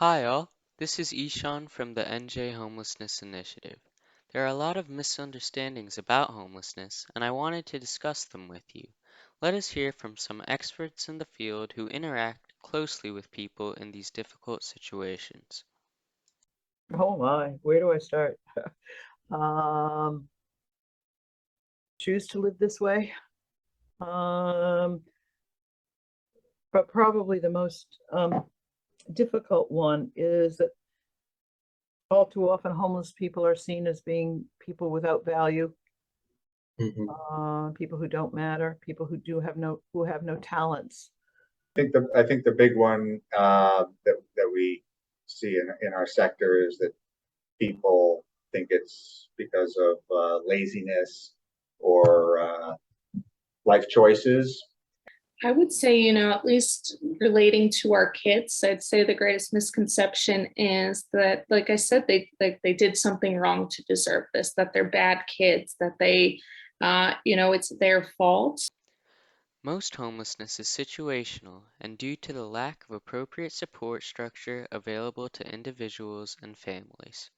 Hi all, this is Ishan from the NJ Homelessness Initiative. There are a lot of misunderstandings about homelessness, and I wanted to discuss them with you. Let us hear from some experts in the field who interact closely with people in these difficult situations. Oh my, where do I start? Um, choose to live this way. Um, but probably the most difficult one is that all too often homeless people are seen as being people without value, Mhm. people who don't matter, people who have no talents. I think the big one that we see in our sector is that people think it's because of laziness or life choices. I would say, at least relating to our kids, I'd say the greatest misconception is that, like I said, they did something wrong to deserve this, that they're bad kids, that it's their fault. Most homelessness is situational and due to the lack of appropriate support structure available to individuals and families.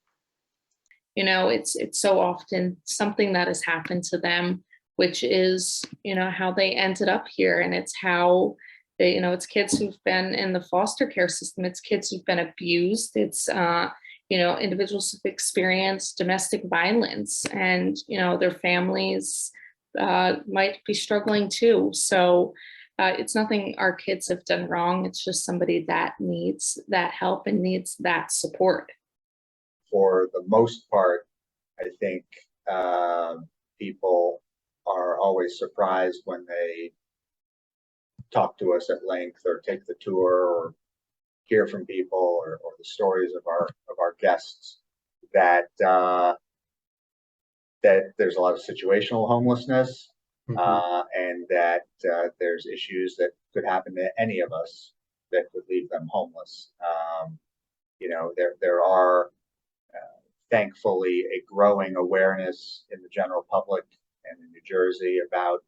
It's so often something that has happened to them, which is, how they ended up here. And it's how it's kids who've been in the foster care system, it's kids who've been abused, it's individuals who've experienced domestic violence, and their families might be struggling too. So it's nothing our kids have done wrong. It's just somebody that needs that help and needs that support. For the most part, I think people are always surprised when they talk to us at length or take the tour or hear from people or the stories of our guests that that there's a lot of situational homelessness, and that there's issues that could happen to any of us that could leave them homeless. There are thankfully a growing awareness in the general public and in New Jersey about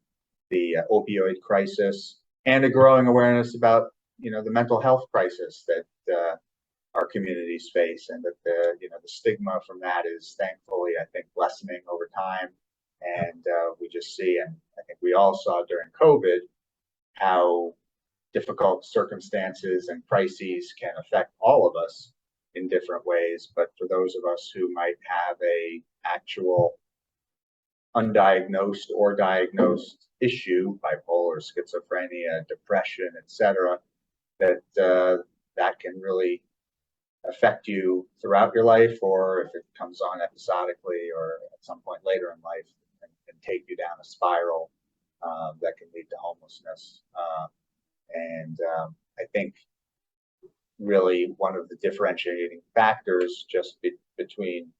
the opioid crisis, and a growing awareness about the mental health crisis that our communities face, and that the stigma from that is thankfully, I think, lessening over time. And we just see, and I think we all saw during COVID, how difficult circumstances and crises can affect all of us in different ways. But for those of us who might have a actual undiagnosed or diagnosed issue, bipolar, schizophrenia, depression, etc., that can really affect you throughout your life, or if it comes on episodically or at some point later in life, and take you down a spiral that can lead to homelessness. And I think really one of the differentiating factors just between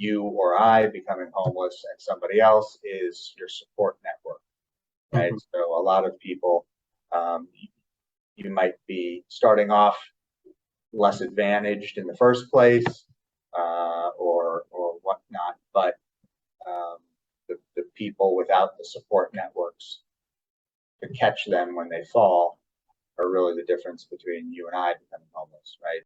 you or I becoming homeless and somebody else is your support network, right? So a lot of people, you might be starting off less advantaged in the first place, or whatnot, but the people without the support networks to catch them when they fall are really the difference between you and I becoming homeless, right?